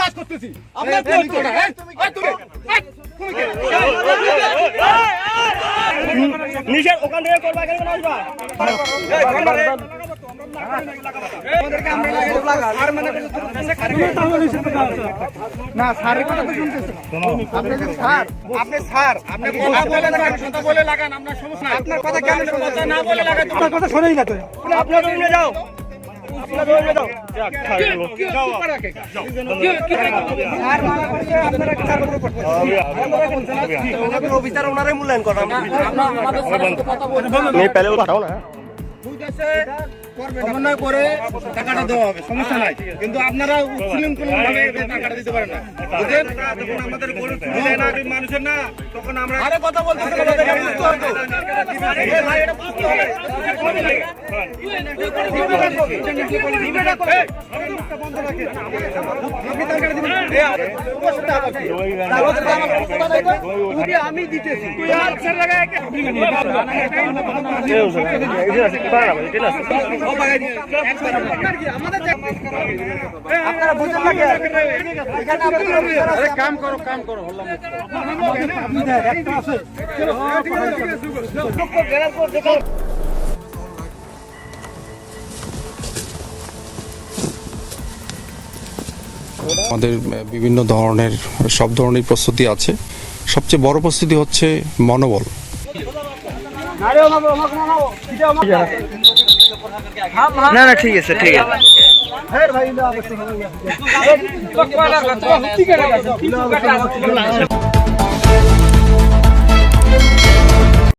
কাজ করতেছি আপনার নিষেধ ওখান থেকে করবা কেন আসবা না স্যারের কথা তো শুনতেছি আপনি স্যার আপনি কথা বলে লাগান আপনার সমস্যা আপনার কথা কেন কথা না বলে লাগান তোমার কথা শুনেই না তো আপনার রুমে যাও আপনার রুমে যাও অফিসার ওনারাই মূল্যায়ন করেন সমন্বয় করে টাকাটা দেওয়া হবে সমস্যা নাই কিন্তু আপনারা উচ্ছৃঙ্খলভাবে টাকাটা দিতে পারেন না বুঝলেন যখন আমাদের গরু চুরি দেয় না মানুষের না তখন আমরা আরে কথা বলতেছেন আমাদের বুঝতে হবে এই ভাই এটা বুঝতে হবে বন্ধ রাখে আপনি টাকা দিবেন আমি দিতেছি তুই আর ছেড়ে লাগা আপনারা বুঝেন না আরে কাম করো একটা আছে আমাদের বিভিন্ন ধরনের সব ধরনের প্রস্তুতি আছে সবচেয়ে বড় প্রস্তুতি হচ্ছে মনোবল না না ঠিক আছে হ্যাঁ ভাই